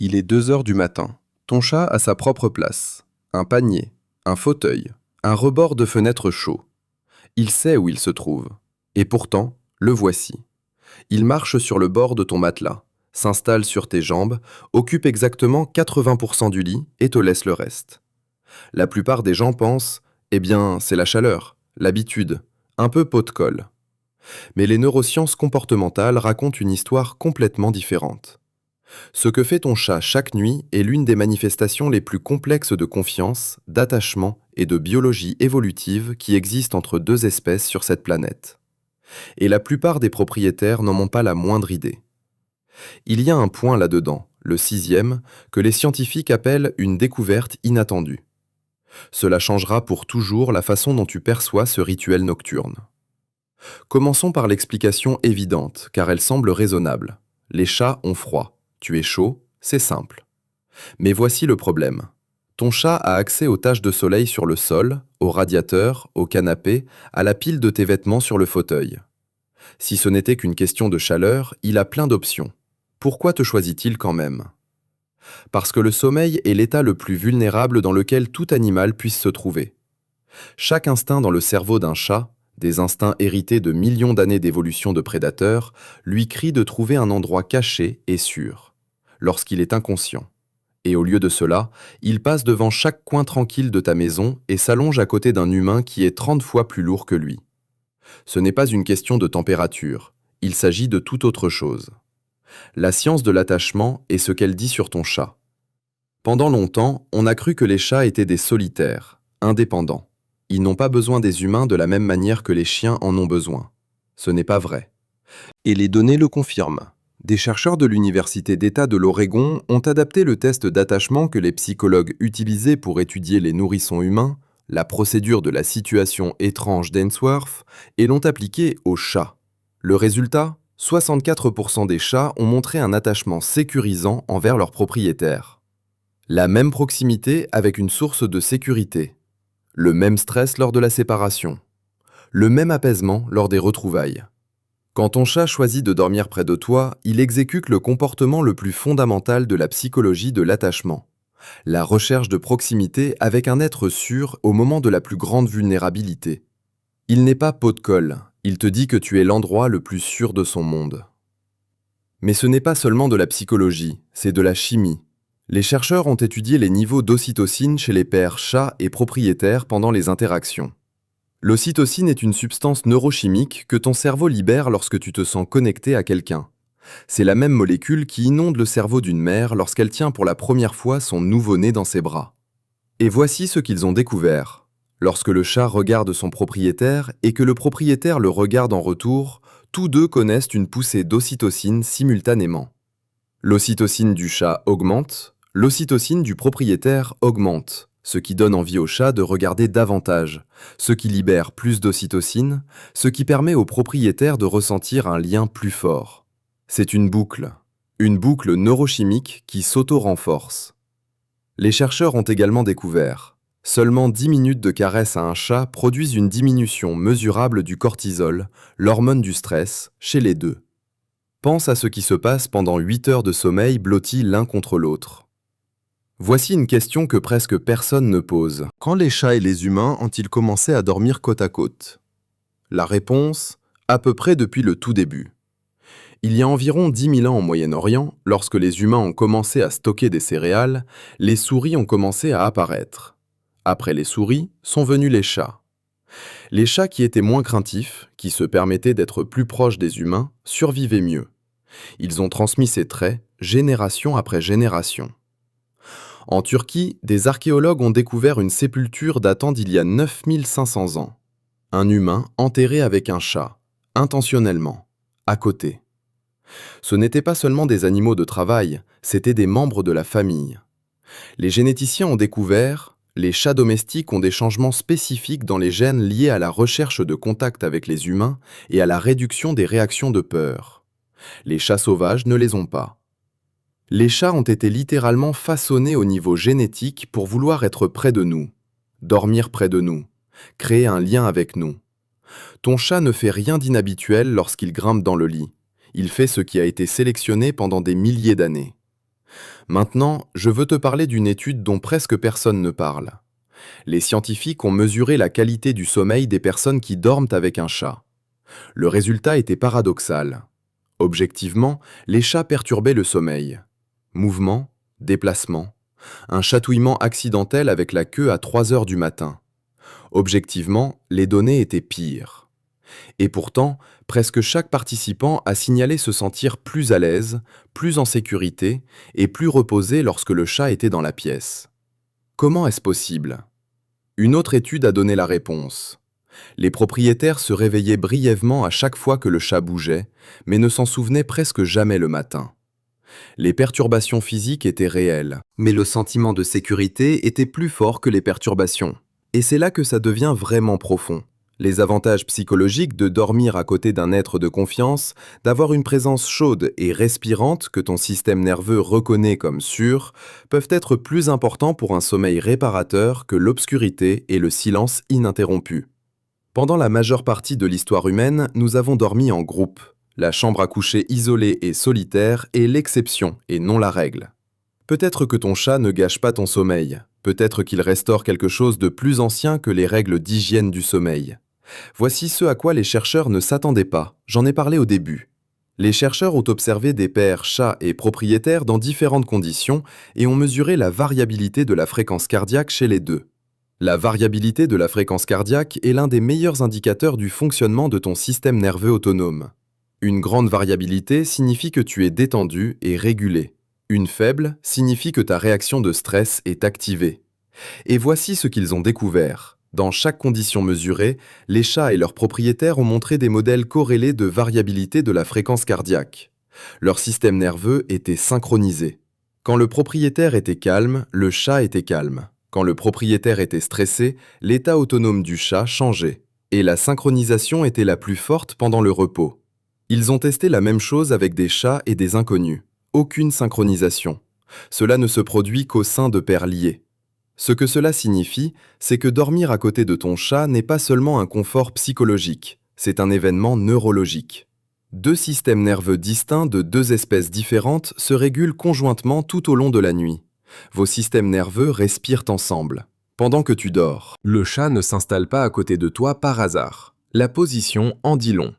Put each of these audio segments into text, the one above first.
Il est 2 heures du matin. Ton chat a sa propre place. Un panier, un fauteuil, un rebord de fenêtre chaud. Il sait où il se trouve. Et pourtant, le voici. Il marche sur le bord de ton matelas, s'installe sur tes jambes, occupe exactement 80% du lit et te laisse le reste. La plupart des gens pensent, eh bien, c'est la chaleur, l'habitude, un peu pot de colle. Mais les neurosciences comportementales racontent une histoire complètement différente. Ce que fait ton chat chaque nuit est l'une des manifestations les plus complexes de confiance, d'attachement et de biologie évolutive qui existent entre deux espèces sur cette planète. Et la plupart des propriétaires n'en ont pas la moindre idée. Il y a un point là-dedans, le 6e, que les scientifiques appellent une découverte inattendue. Cela changera pour toujours la façon dont tu perçois ce rituel nocturne. Commençons par l'explication évidente, car elle semble raisonnable. Les chats ont froid. Tu es chaud, c'est simple. Mais voici le problème. Ton chat a accès aux taches de soleil sur le sol, au radiateur, au canapé, à la pile de tes vêtements sur le fauteuil. Si ce n'était qu'une question de chaleur, il a plein d'options. Pourquoi te choisit-il quand même? Parce que le sommeil est l'état le plus vulnérable dans lequel tout animal puisse se trouver. Chaque instinct dans le cerveau d'un chat, des instincts hérités de millions d'années d'évolution de prédateurs, lui crie de trouver un endroit caché et sûr, lorsqu'il est inconscient. Et au lieu de cela, il passe devant chaque coin tranquille de ta maison et s'allonge à côté d'un humain qui est 30 fois plus lourd que lui. Ce n'est pas une question de température, il s'agit de toute autre chose. La science de l'attachement est ce qu'elle dit sur ton chat. Pendant longtemps, on a cru que les chats étaient des solitaires, indépendants. Ils n'ont pas besoin des humains de la même manière que les chiens en ont besoin. Ce n'est pas vrai. Et les données le confirment. Des chercheurs de l'Université d'État de l'Oregon ont adapté le test d'attachement que les psychologues utilisaient pour étudier les nourrissons humains, la procédure de la situation étrange d'Ainsworth, et l'ont appliqué aux chats. Le résultat ? 64% des chats ont montré un attachement sécurisant envers leur propriétaire. La même proximité avec une source de sécurité. Le même stress lors de la séparation. Le même apaisement lors des retrouvailles. Quand ton chat choisit de dormir près de toi, il exécute le comportement le plus fondamental de la psychologie de l'attachement. La recherche de proximité avec un être sûr au moment de la plus grande vulnérabilité. Il n'est pas pot de colle, il te dit que tu es l'endroit le plus sûr de son monde. Mais ce n'est pas seulement de la psychologie, c'est de la chimie. Les chercheurs ont étudié les niveaux d'ocytocine chez les pairs chats et propriétaires pendant les interactions. L'ocytocine est une substance neurochimique que ton cerveau libère lorsque tu te sens connecté à quelqu'un. C'est la même molécule qui inonde le cerveau d'une mère lorsqu'elle tient pour la première fois son nouveau-né dans ses bras. Et voici ce qu'ils ont découvert. Lorsque le chat regarde son propriétaire et que le propriétaire le regarde en retour, tous deux connaissent une poussée d'ocytocine simultanément. L'ocytocine du chat augmente, l'ocytocine du propriétaire augmente, ce qui donne envie au chat de regarder davantage, ce qui libère plus d'ocytocine, ce qui permet au propriétaire de ressentir un lien plus fort. C'est une boucle neurochimique qui s'auto-renforce. Les chercheurs ont également découvert seulement 10 minutes de caresse à un chat produisent une diminution mesurable du cortisol, l'hormone du stress, chez les deux. Pense à ce qui se passe pendant 8 heures de sommeil blottis l'un contre l'autre. Voici une question que presque personne ne pose. Quand les chats et les humains ont-ils commencé à dormir côte à côte? La réponse, à peu près depuis le tout début. Il y a environ 10 000 ans au Moyen-Orient, lorsque les humains ont commencé à stocker des céréales, les souris ont commencé à apparaître. Après les souris, sont venus les chats. Les chats qui étaient moins craintifs, qui se permettaient d'être plus proches des humains, survivaient mieux. Ils ont transmis ces traits, génération après génération. En Turquie, des archéologues ont découvert une sépulture datant d'il y a 9500 ans. Un humain enterré avec un chat, intentionnellement, à côté. Ce n'étaient pas seulement des animaux de travail, c'étaient des membres de la famille. Les généticiens ont découvert, les chats domestiques ont des changements spécifiques dans les gènes liés à la recherche de contact avec les humains et à la réduction des réactions de peur. Les chats sauvages ne les ont pas. Les chats ont été littéralement façonnés au niveau génétique pour vouloir être près de nous, dormir près de nous, créer un lien avec nous. Ton chat ne fait rien d'inhabituel lorsqu'il grimpe dans le lit. Il fait ce qui a été sélectionné pendant des milliers d'années. Maintenant, je veux te parler d'une étude dont presque personne ne parle. Les scientifiques ont mesuré la qualité du sommeil des personnes qui dorment avec un chat. Le résultat était paradoxal. Objectivement, les chats perturbaient le sommeil. Mouvement, déplacement, un chatouillement accidentel avec la queue à 3 heures du matin. Objectivement, les données étaient pires. Et pourtant, presque chaque participant a signalé se sentir plus à l'aise, plus en sécurité et plus reposé lorsque le chat était dans la pièce. Comment est-ce possible? Une autre étude a donné la réponse. Les propriétaires se réveillaient brièvement à chaque fois que le chat bougeait, mais ne s'en souvenaient presque jamais le matin. Les perturbations physiques étaient réelles, mais le sentiment de sécurité était plus fort que les perturbations. Et c'est là que ça devient vraiment profond. Les avantages psychologiques de dormir à côté d'un être de confiance, d'avoir une présence chaude et respirante que ton système nerveux reconnaît comme sûre, peuvent être plus importants pour un sommeil réparateur que l'obscurité et le silence ininterrompu. Pendant la majeure partie de l'histoire humaine, nous avons dormi en groupe. La chambre à coucher isolée et solitaire est l'exception et non la règle. Peut-être que ton chat ne gâche pas ton sommeil. Peut-être qu'il restaure quelque chose de plus ancien que les règles d'hygiène du sommeil. Voici ce à quoi les chercheurs ne s'attendaient pas. J'en ai parlé au début. Les chercheurs ont observé des pairs chats et propriétaires dans différentes conditions et ont mesuré la variabilité de la fréquence cardiaque chez les deux. La variabilité de la fréquence cardiaque est l'un des meilleurs indicateurs du fonctionnement de ton système nerveux autonome. Une grande variabilité signifie que tu es détendu et régulé. Une faible signifie que ta réaction de stress est activée. Et voici ce qu'ils ont découvert. Dans chaque condition mesurée, les chats et leurs propriétaires ont montré des modèles corrélés de variabilité de la fréquence cardiaque. Leur système nerveux était synchronisé. Quand le propriétaire était calme, le chat était calme. Quand le propriétaire était stressé, l'état autonome du chat changeait. Et la synchronisation était la plus forte pendant le repos. Ils ont testé la même chose avec des chats et des inconnus. Aucune synchronisation. Cela ne se produit qu'au sein de pairs liés. Ce que cela signifie, c'est que dormir à côté de ton chat n'est pas seulement un confort psychologique, c'est un événement neurologique. Deux systèmes nerveux distincts de deux espèces différentes se régulent conjointement tout au long de la nuit. Vos systèmes nerveux respirent ensemble. Pendant que tu dors, le chat ne s'installe pas à côté de toi par hasard. La position en dit long.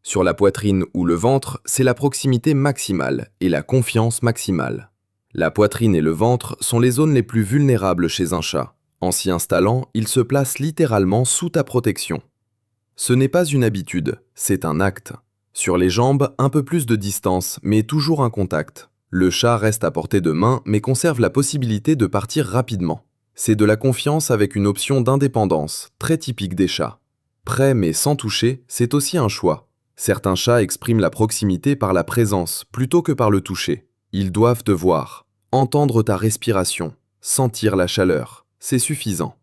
Sur la poitrine ou le ventre, c'est la proximité maximale et la confiance maximale. La poitrine et le ventre sont les zones les plus vulnérables chez un chat. En s'y installant, il se place littéralement sous ta protection. Ce n'est pas une habitude, c'est un acte. Sur les jambes, un peu plus de distance, mais toujours un contact. Le chat reste à portée de main, mais conserve la possibilité de partir rapidement. C'est de la confiance avec une option d'indépendance, très typique des chats. Près mais sans toucher, c'est aussi un choix. Certains chats expriment la proximité par la présence, plutôt que par le toucher. Ils doivent te voir, entendre ta respiration, sentir la chaleur. C'est suffisant.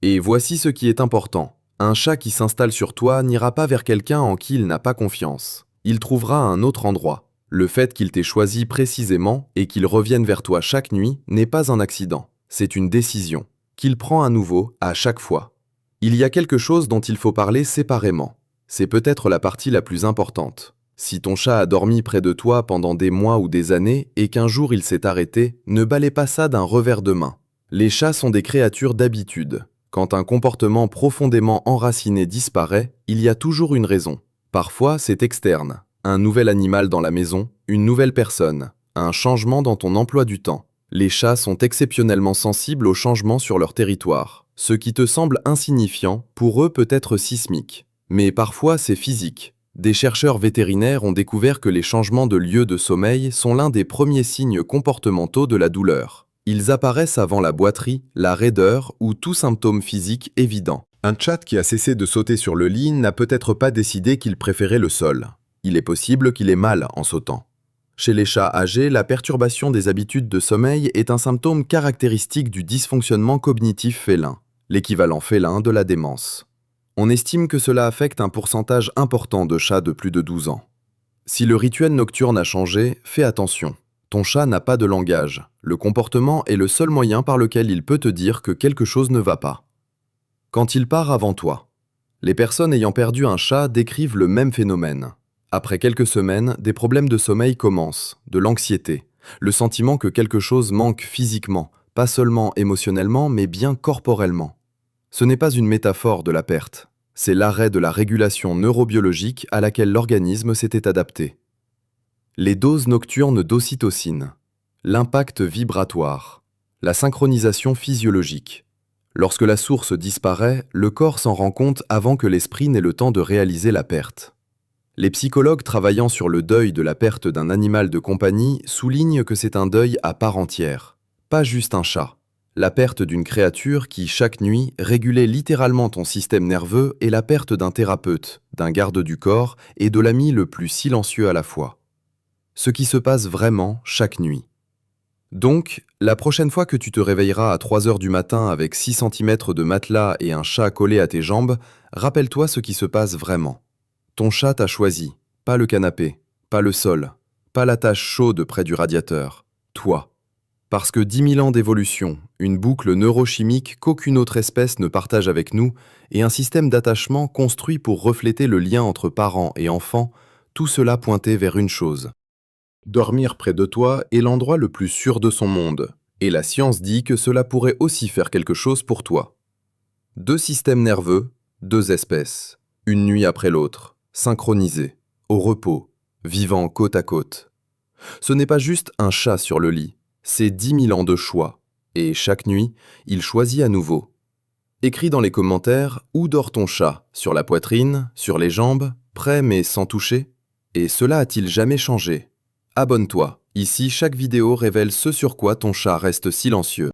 Et voici ce qui est important. Un chat qui s'installe sur toi n'ira pas vers quelqu'un en qui il n'a pas confiance. Il trouvera un autre endroit. Le fait qu'il t'ait choisi précisément et qu'il revienne vers toi chaque nuit n'est pas un accident. C'est une décision qu'il prend à nouveau à chaque fois. Il y a quelque chose dont il faut parler séparément. C'est peut-être la partie la plus importante. Si ton chat a dormi près de toi pendant des mois ou des années et qu'un jour il s'est arrêté, ne balaie pas ça d'un revers de main. Les chats sont des créatures d'habitude. Quand un comportement profondément enraciné disparaît, il y a toujours une raison. Parfois, c'est externe. Un nouvel animal dans la maison, une nouvelle personne, un changement dans ton emploi du temps. Les chats sont exceptionnellement sensibles aux changements sur leur territoire. Ce qui te semble insignifiant, pour eux peut être sismique. Mais parfois, c'est physique. Des chercheurs vétérinaires ont découvert que les changements de lieu de sommeil sont l'un des premiers signes comportementaux de la douleur. Ils apparaissent avant la boiterie, la raideur ou tout symptôme physique évident. Un chat qui a cessé de sauter sur le lit n'a peut-être pas décidé qu'il préférait le sol. Il est possible qu'il ait mal en sautant. Chez les chats âgés, la perturbation des habitudes de sommeil est un symptôme caractéristique du dysfonctionnement cognitif félin, l'équivalent félin de la démence. On estime que cela affecte un pourcentage important de chats de plus de 12 ans. Si le rituel nocturne a changé, fais attention. Ton chat n'a pas de langage. Le comportement est le seul moyen par lequel il peut te dire que quelque chose ne va pas. Quand il part avant toi. Les personnes ayant perdu un chat décrivent le même phénomène. Après quelques semaines, des problèmes de sommeil commencent, de l'anxiété, Le sentiment que quelque chose manque physiquement, pas seulement émotionnellement, mais bien corporellement. Ce n'est pas une métaphore de la perte, c'est l'arrêt de la régulation neurobiologique à laquelle l'organisme s'était adapté. Les doses nocturnes d'ocytocine, l'impact vibratoire, la synchronisation physiologique. Lorsque la source disparaît, le corps s'en rend compte avant que l'esprit n'ait le temps de réaliser la perte. Les psychologues travaillant sur le deuil de la perte d'un animal de compagnie soulignent que c'est un deuil à part entière, pas juste un chat. La perte d'une créature qui, chaque nuit, régulait littéralement ton système nerveux et la perte d'un thérapeute, d'un garde du corps et de l'ami le plus silencieux à la fois. Ce qui se passe vraiment chaque nuit. Donc, la prochaine fois que tu te réveilleras à 3 heures du matin avec 6 cm de matelas et un chat collé à tes jambes, rappelle-toi ce qui se passe vraiment. Ton chat t'a choisi, pas le canapé, pas le sol, pas la tâche chaude près du radiateur, toi. Parce que 10 000 ans d'évolution, une boucle neurochimique qu'aucune autre espèce ne partage avec nous, et un système d'attachement construit pour refléter le lien entre parents et enfants, tout cela pointait vers une chose. Dormir près de toi est l'endroit le plus sûr de son monde, et la science dit que cela pourrait aussi faire quelque chose pour toi. 2 systèmes nerveux, 2 espèces, une nuit après l'autre, synchronisés, au repos, vivant côte à côte. Ce n'est pas juste un chat sur le lit, c'est 10 000 ans de choix, et chaque nuit, il choisit à nouveau. Écris dans les commentaires où dort ton chat, sur la poitrine, sur les jambes, près mais sans toucher. Et cela a-t-il jamais changé? Abonne-toi, ici chaque vidéo révèle ce sur quoi ton chat reste silencieux.